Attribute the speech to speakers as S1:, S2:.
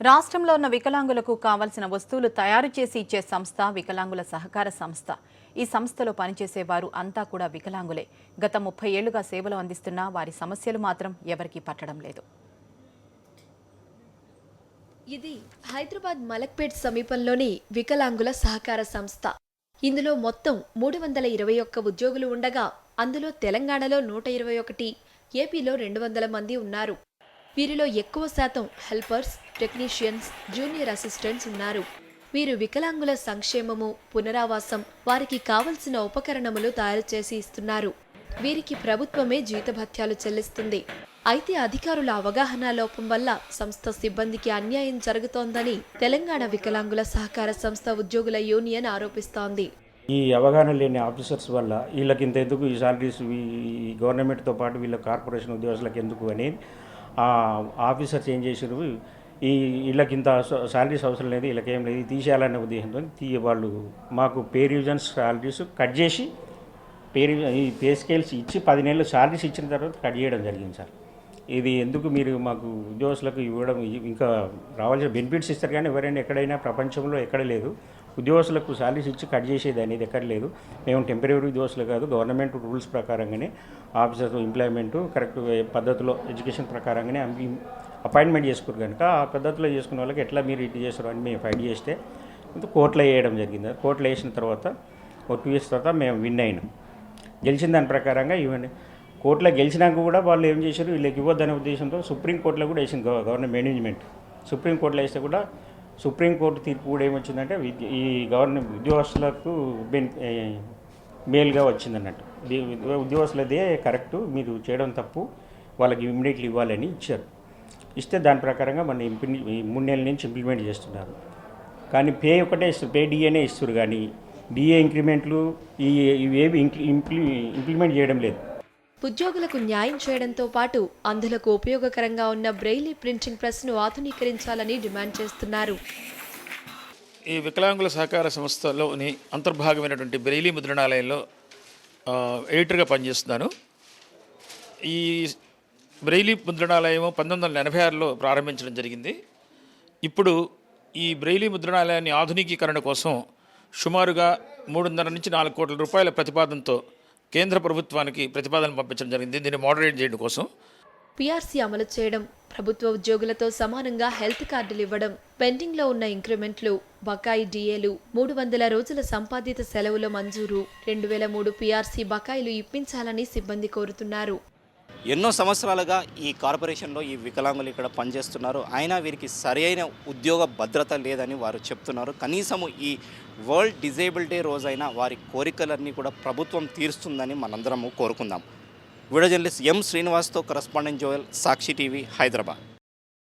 S1: రాష్ట్రంలో ఉన్న వికలాంగులకు కావాల్సిన వస్తువులు తయారు చేసి ఇచ్చే సంస్థ వికలాంగుల సహకార సంస్థ. ఈ సంస్థలో పనిచేసే వారు అంతా కూడా వికలాంగులే. గత 30 ఏళ్లుగా సేవలు అందిస్తున్న వారి సమస్యలు మాత్రం ఎవరికీ పట్టడం లేదు.
S2: ఇది హైదరాబాద్ మలక్పేట్ సమీపంలోని వికలాంగుల సహకార సంస్థ. ఇందులో మొత్తం 321 ఉద్యోగులు ఉండగా అందులో తెలంగాణలో 121, ఏపీలో 200 మంది ఉన్నారు. వీరిలో ఎక్కువ శాతం హెల్పర్స్, టెక్నీషియన్స్, జూనియర్ అసిస్టెంట్స్ ఉన్నారు. వీరు వికలాంగుల సంక్షేమము, పునరావాసం, వారికి కావలసిన ఉపకరణములు తయారు చేసి ఇస్తున్నారు. వీరికి ప్రభుత్వమే జీతభత్యాలు చెల్లిస్తుంది. అయితే అధికారుల అవగాహన లోపం వల్ల సంస్థ సిబ్బందికి అన్యాయం జరుగుతోందని తెలంగాణ వికలాంగుల సహకార సంస్థ ఉద్యోగుల యూనియన్ ఆరోపిస్తోంది.
S3: ఈ అవగాహన లేని ఆఫీసర్స్ వల్ల వీళ్ళకి ఇంత ఎందుకు, ఈ సాలరీస్ ఈ గవర్నమెంట్తో పాటు వీళ్ళ కార్పొరేషన్ ఉద్యోగులకు ఎందుకు అని ఆఫీసర్స్ ఏం చేశారు, వీళ్ళకి ఇంత శాలరీస్ అవసరం లేదు, వీళ్ళకేం లేదు, తీసేయాలనే ఉద్దేశంతో వాళ్ళు మాకు పే రివిజన్స్ సాలరీస్ కట్ చేసి ఈ పే స్కేల్స్ ఇచ్చి 10 నెలలు శాలరీస్ ఇచ్చిన తర్వాత కట్ చేయడం జరిగింది సార్. ఇది ఎందుకు మీరు మాకు ఉద్యోగస్తులకు ఇవ్వడం, ఇంకా రావాల్సిన బెనిఫిట్స్ ఇస్తారు కానీ ఎవరైనా ఎక్కడైనా ప్రపంచంలో ఎక్కడ లేదు, ఉద్యోగస్తులకు శాలరీస్ ఇచ్చి కట్ చేసేది అనేది ఎక్కడ లేదు. మేము టెంపరీ ఉద్యోగస్తులు కాదు, గవర్నమెంట్ రూల్స్ ప్రకారంగానే ఆఫీసర్స్ ఎంప్లాయ్మెంట్ కరెక్ట్ పద్ధతిలో ఎడ్యుకేషన్ ప్రకారంగానే అపాయింట్మెంట్ చేసుకున్నారు కనుక ఆ పద్ధతిలో చేసుకున్న వాళ్ళకి ఎట్లా మీరు ఇటు చేస్తారు అని మేము ఫైట్ చేస్తే కోర్టులో వేయడం జరిగింది. కోర్టులో వేసిన తర్వాత ఒక 2 years తర్వాత మేము విన్ అయినాం. గెలిచిన దాని ప్రకారంగా ఇవన్నీ కోర్టులో గెలిచినాక కూడా వాళ్ళు ఏం చేశారు, వీళ్ళకి ఇవ్వద్దనే ఉద్దేశంతో సుప్రీంకోర్టులో కూడా వేసింది గవర్నమెంట్ మేనేజ్మెంట్. సుప్రీంకోర్టులో వేస్తే కూడా సుప్రీంకోర్టు తీర్పు కూడా ఏమొచ్చిందంటే ఈ గవర్నమెంట్ ఉద్యోగస్తులకు మేలుగా వచ్చిందన్నట్టు. ఉద్యోగస్తులదే కరెక్టు, మీరు చేయడం తప్పు, వాళ్ళకి ఇమ్మీడియట్లీ ఇవ్వాలని ఇచ్చారు. ఇస్తే దాని ప్రకారంగా మన 3 నెలల నుంచి ఇంప్లిమెంట్ చేస్తున్నారు. కానీ పే ఒకటే పే డిఏనే ఇస్తారు కానీ డిఏ ఇంక్రిమెంట్లు ఇవేవి ఇంప్లిమెంట్ చేయడం లేదు.
S2: ఉద్యోగులకు న్యాయం చేయడంతో పాటు అందులకు ఉపయోగకరంగా ఉన్న బ్రెయిలీ ప్రింటింగ్ ప్రెస్ను ఆధునీకరించాలని డిమాండ్ చేస్తున్నారు.
S4: ఈ వికలాంగుల సహకార సంస్థలోని అంతర్భాగమైనటువంటి బ్రెయిలీ ముద్రణాలయంలో ఎడిటర్గా పనిచేస్తున్నాను. ఈ బ్రెయిలీ ముద్రణాలయం 1986లో ప్రారంభించడం జరిగింది. ఇప్పుడు ఈ బ్రెయిలీ ముద్రణాలయాన్ని ఆధునికీకరణ కోసం సుమారుగా 3.5 నుంచి 4 కోట్ల రూపాయల ప్రతిపాదనతో కేంద్ర ప్రభుత్వానికి ప్రతిపాదన పంపించడం జరిగింది. దీన్ని మోడరేట్ చేయడం కోసం
S2: పీఆర్సీ అమలు చేయడం, ప్రభుత్వ ఉద్యోగులతో సమానంగా హెల్త్ కార్డులు ఇవ్వడం, పెండింగ్లో ఉన్న ఇంక్రిమెంట్లు, బకాయి డిఏలు, 300 రోజుల సంపాదిత సెలవుల మంజూరు, 2003 పీఆర్సీ బకాయిలు ఇప్పించాలని సిబ్బంది కోరుతున్నారు.
S5: ఎన్నో సంవత్సరాలుగా ఈ కార్పొరేషన్లో ఈ వికలాంగులు ఇక్కడ పనిచేస్తున్నారు. అయినా వీరికి సరైన ఉద్యోగ భద్రత లేదని వారు చెప్తున్నారు. కనీసము ఈ వరల్డ్ డిజేబుల్ డే రోజైనా వారి కోరికలన్నీ కూడా ప్రభుత్వం తీరుస్తుందని మనందరము కోరుకుందాం. వీడియో జర్నలిస్ట్ ఎం శ్రీనివాస్తో correspondent Joel, Sakshi TV, Hyderabad.